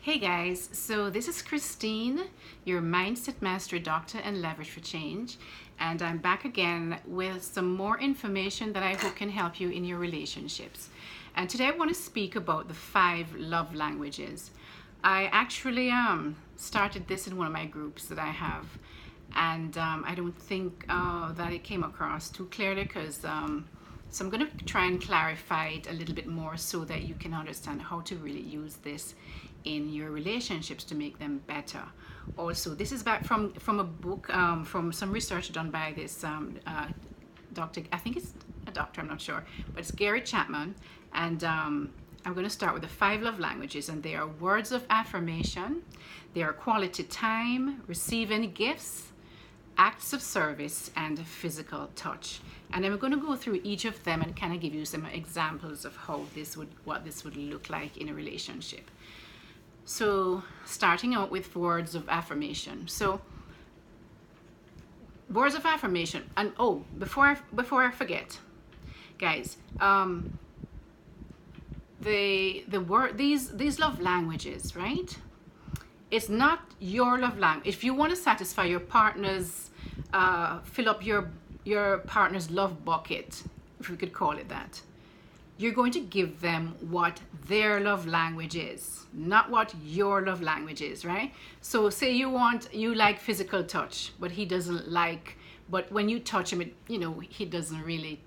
Hey guys, so this is Christine, your Mindset Master Doctor and Leverage for Change, and I'm back again with some more information that I hope can help you in your relationships. And today I want to speak about the 5 love languages. I actually started this in one of my groups that I have, and I don't think that it came across too clearly because so I'm going to try and clarify it a little bit more so that you can understand how to really use this in your relationships to make them better. Also, this is back from a book, from some research done by this doctor. I think it's a doctor, I'm not sure, but it's Gary Chapman. And I'm going to start with the 5 love languages, and they are words of affirmation, they are quality time, receiving gifts, acts of service, and physical touch. And I'm going to go through each of them and kind of give you some examples of how what this would look like in a relationship. So starting out with words of affirmation. So words of affirmation, and before I forget, guys, these love languages, right? It's not your love language. If you want to satisfy your partner's, fill up your partner's love bucket, if we could call it that, you're going to give them what their love language is, not what your love language is, right? So say you like physical touch, but he doesn't like, but when you touch him, he doesn't really,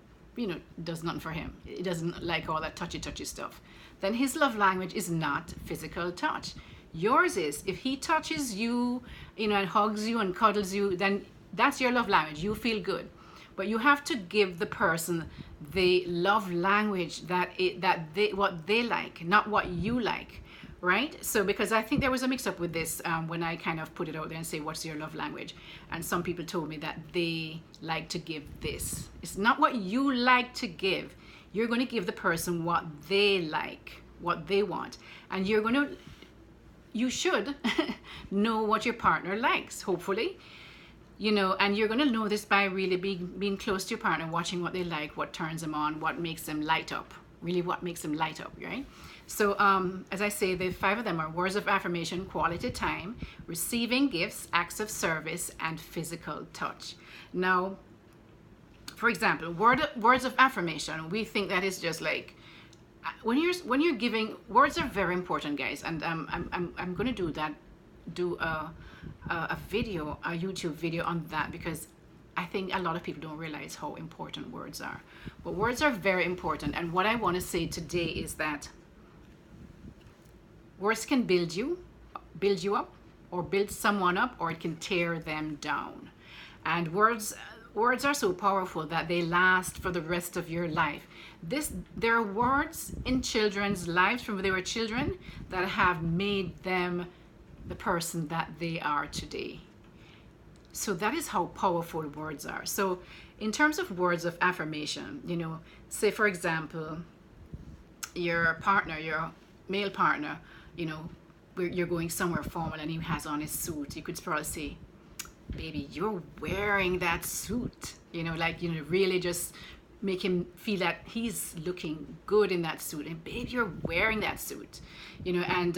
does nothing for him. He doesn't like all that touchy stuff. Then his love language is not physical touch. Yours is, if he touches you, and hugs you and cuddles you, then that's your love language. You feel good. But you have to give the person the love language what they like, not what you like, right? So because I think there was a mix up with this when I kind of put it out there and say, what's your love language? And some people told me that they like to give this. It's not what you like to give. You're going to give the person what they like, what they want. And you should know what your partner likes, hopefully. And you're going to know this by really being close to your partner, watching what they like, what turns them on, what makes them light up, really what makes them light up, right? So as I say, the 5 of them are words of affirmation, quality time, receiving gifts, acts of service, and physical touch. Now, for example, words of affirmation, we think that is just like, when you're giving, words are very important, guys, and I'm going to do a YouTube video on that, because I think a lot of people don't realize how important words are. But words are very important, and what I want to say today is that words can build you up, or build someone up, or it can tear them down. And words are so powerful that they last for the rest of your life. There are words in children's lives from when they were children that have made them the person that they are today. So that is how powerful words are. So in terms of words of affirmation, say for example, your partner, your male partner, you're going somewhere formal and he has on his suit, you could probably say, baby, you're wearing that suit, really just make him feel that he's looking good in that suit, and babe, you're wearing that suit, and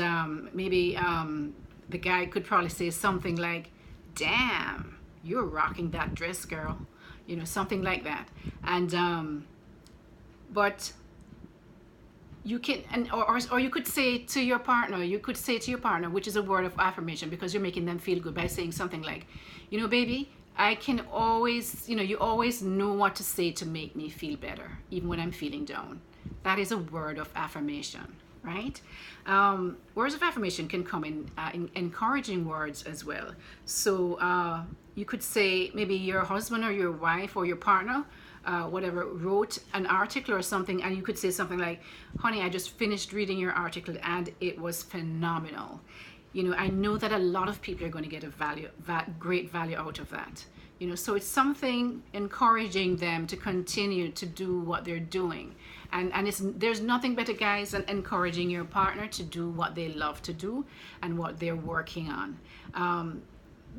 maybe the guy could probably say something like, damn, you're rocking that dress, girl, something like that. And but you can, or you could say to your partner, which is a word of affirmation, because you're making them feel good by saying something like, baby, I can always, you always know what to say to make me feel better, even when I'm feeling down. That is a word of affirmation, right? Words of affirmation can come in encouraging words as well. So you could say, maybe your husband or your wife or your partner, whatever, wrote an article or something, and you could say something like, honey, I just finished reading your article and it was phenomenal. I know that a lot of people are going to get great value out of that. So it's something encouraging them to continue to do what they're doing. And there's nothing better, guys, than encouraging your partner to do what they love to do and what they're working on.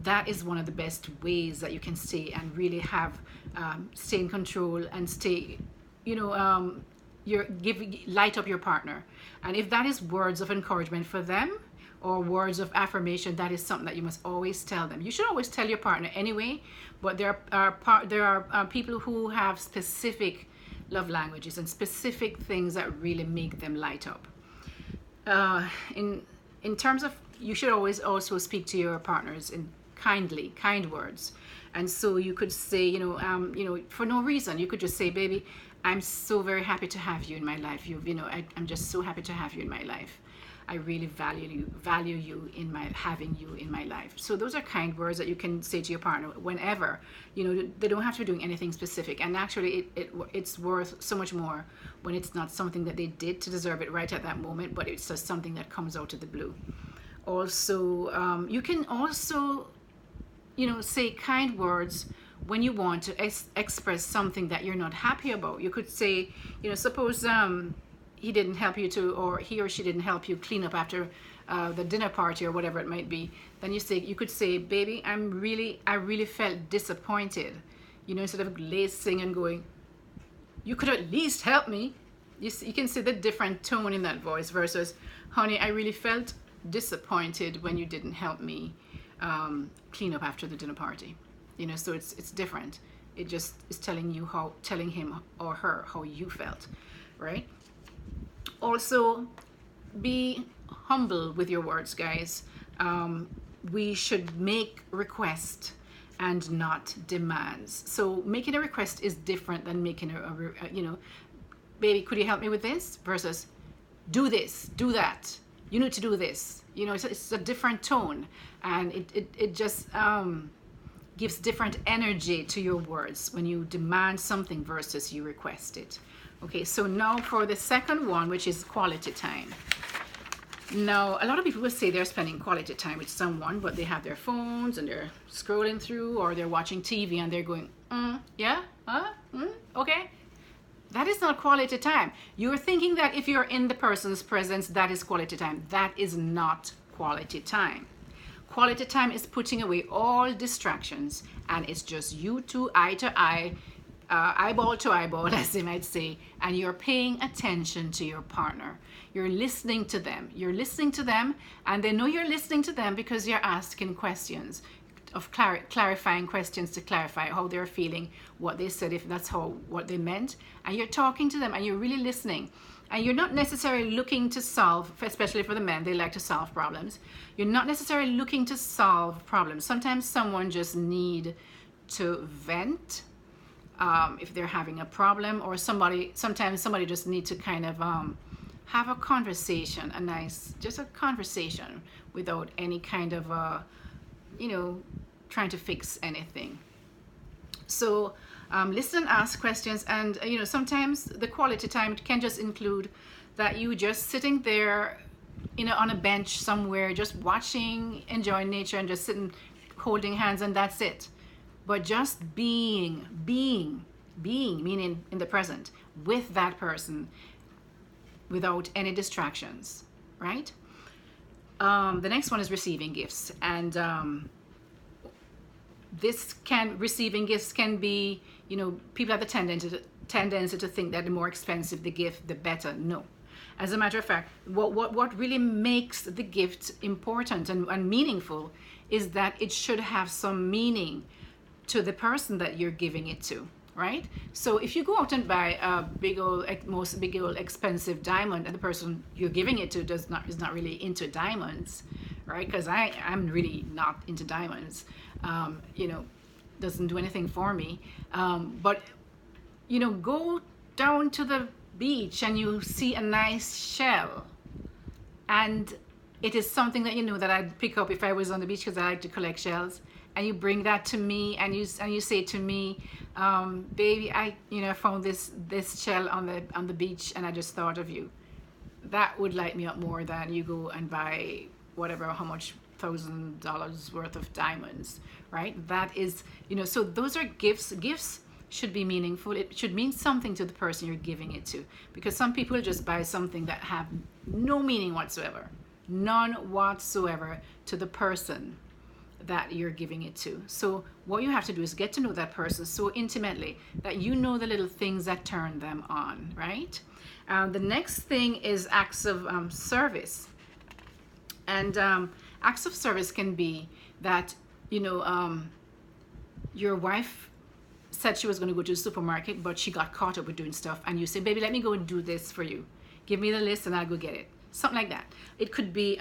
That is one of the best ways that you can stay and really have stay in control and stay, light up your partner. And if that is words of encouragement for them, or words of affirmation, that is something that you must always tell them. You should always tell your partner anyway, but there are people who have specific love languages and specific things that really make them light up. In terms of, you should always also speak to your partners in kind words. And so you could say, for no reason, you could just say, baby, I'm so very happy to have you in my life. I'm just so happy to have you in my life. I really value you in my having you in my life. So those are kind words that you can say to your partner whenever. They don't have to be doing anything specific. And actually, it's worth so much more when it's not something that they did to deserve it right at that moment, but it's just something that comes out of the blue. Also, you can also, say kind words when you want to express something that you're not happy about. You could say, suppose he didn't help you to, or he or she didn't help you clean up after the dinner party or whatever it might be. Then you could say, baby, I really felt disappointed. Instead of lacing and going, you could at least help me. You can see the different tone in that voice versus, honey, I really felt disappointed when you didn't help me clean up after the dinner party. So it's different. It just is telling him or her how you felt, right? Also, be humble with your words, guys. We should make requests and not demands. So making a request is different than making baby, could you help me with this? Versus, do this, do that. You need to do this. It's a different tone, and it just gives different energy to your words when you demand something versus you request it. Okay, so now for the second one, which is quality time. Now, a lot of people will say they're spending quality time with someone, but they have their phones and they're scrolling through, or they're watching TV and they're going, okay. That is not quality time. You're thinking that if you're in the person's presence, that is quality time. That is not quality time. Quality time is putting away all distractions, and it's just you two, eye to eye, eyeball to eyeball, as they might say, and you're paying attention to your partner. You're listening to them. You're listening to them, and they know you're listening to them because you're asking questions, of clarifying questions to clarify how they're feeling, what they said, if that's what they meant, and you're talking to them and you're really listening. And you're not necessarily looking to solve, especially for the men, they like to solve problems. You're not necessarily looking to solve problems. Sometimes someone just need to vent if they're having a problem, or sometimes somebody just need to kind of have a conversation, just a conversation without any kind of trying to fix anything. So listen, ask questions, and sometimes the quality time can just include that you just sitting there on a bench somewhere, just watching, enjoying nature, and just sitting holding hands, and that's it. But just being, meaning in the present with that person without any distractions, right? The next one is receiving gifts, and receiving gifts can be, people have the tendency to think that the more expensive the gift, the better. No. As a matter of fact, what really makes the gift important and meaningful is that it should have some meaning to the person that you're giving it to, right? So if you go out and buy a big old expensive diamond, and the person you're giving it to is not really into diamonds, right? Because I'm really not into diamonds. Doesn't do anything for me. But go down to the beach and you see a nice shell, and it is something that that I'd pick up if I was on the beach, because I like to collect shells. And you bring that to me, and you say to me, baby, I found this shell on the beach, and I just thought of you. That would light me up more than you go and buy how much $1,000 worth of diamonds, right? That is, so those are gifts. Gifts should be meaningful. It should mean something to the person you're giving it to, because some people just buy something that have no meaning whatsoever, none whatsoever to the person that you're giving it to. So what you have to do is get to know that person so intimately that you know the little things that turn them on, right? The next thing is acts of service. And acts of service can be that, your wife said she was going to go to the supermarket, but she got caught up with doing stuff, and you say, baby, let me go and do this for you. Give me the list and I'll go get it. Something like that. It could be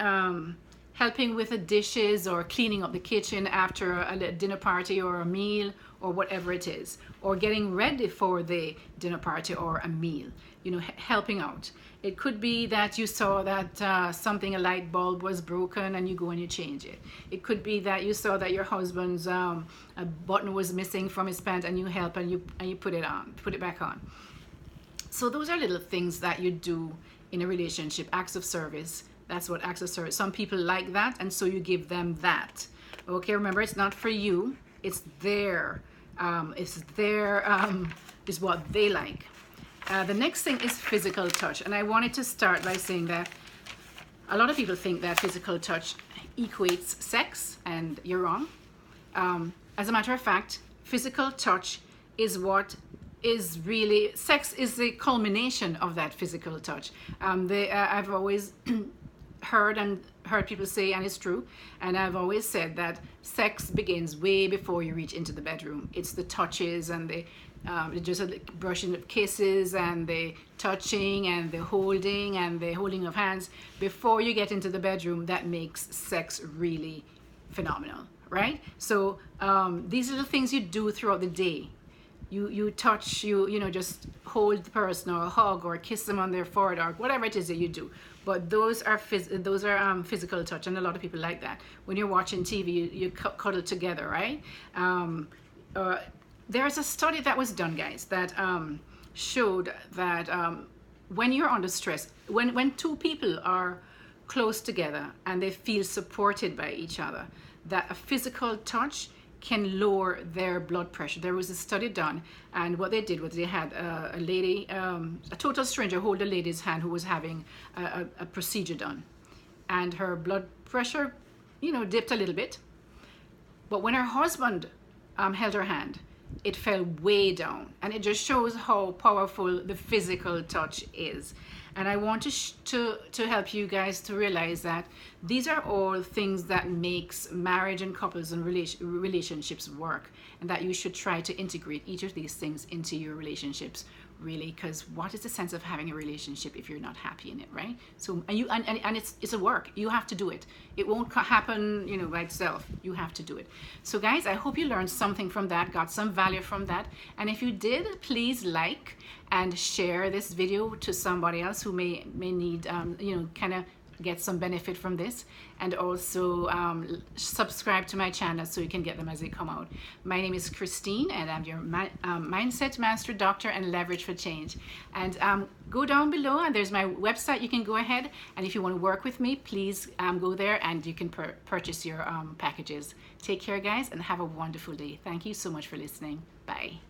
helping with the dishes or cleaning up the kitchen after a dinner party or a meal or whatever it is, or getting ready for the dinner party or a meal, helping out. It could be that you saw that a light bulb was broken and you go and you change it. It could be that you saw that your husband's a button was missing from his pants and you help and you put it back on. So those are little things that you do in a relationship, acts of service. That's what acts of service. Some people like that, and so you give them that. Okay, remember, it's not for you. It's their, is what they like. The next thing is physical touch. And I wanted to start by saying that a lot of people think that physical touch equates sex, and you're wrong. As a matter of fact, physical touch is what is really, sex is the culmination of that physical touch. I've always heard people say, and it's true, and I've always said that sex begins way before you reach into the bedroom. It's the touches and the just brushing of kisses and the touching and the holding of hands before you get into the bedroom that makes sex really phenomenal, right? So these are the things you do throughout the day. You touch, just hold the person or hug or kiss them on their forehead or whatever it is that you do. But those are physical touch, and a lot of people like that. When you're watching TV, you cuddle together, right? There's a study that was done, guys, that showed that when you're under stress, when two people are close together and they feel supported by each other, that a physical touch can lower their blood pressure. There was a study done, and what they did was they had a lady, a total stranger, hold a lady's hand who was having a procedure done, and her blood pressure, dipped a little bit. But when her husband held her hand, it fell way down, and it just shows how powerful the physical touch is. And I want to help you guys to realize that these are all things that makes marriage and couples and relationships work, and that you should try to integrate each of these things into your relationships, really, because what is the sense of having a relationship if you're not happy in it, right? So and it's a work. You have to do it. It won't happen, by itself. You have to do it. So guys, I hope you learned something from that, got some value from that. And if you did, please like and share this video to somebody else who may need, kind of get some benefit from this, and also subscribe to my channel so you can get them as they come out. My name is Christine, and I'm your Mindset Master Doctor and Leverage for Change. And go down below, and there's my website. You can go ahead, and if you want to work with me, please go there and you can purchase your packages. Take care, guys, and have a wonderful day. Thank you so much for listening. Bye.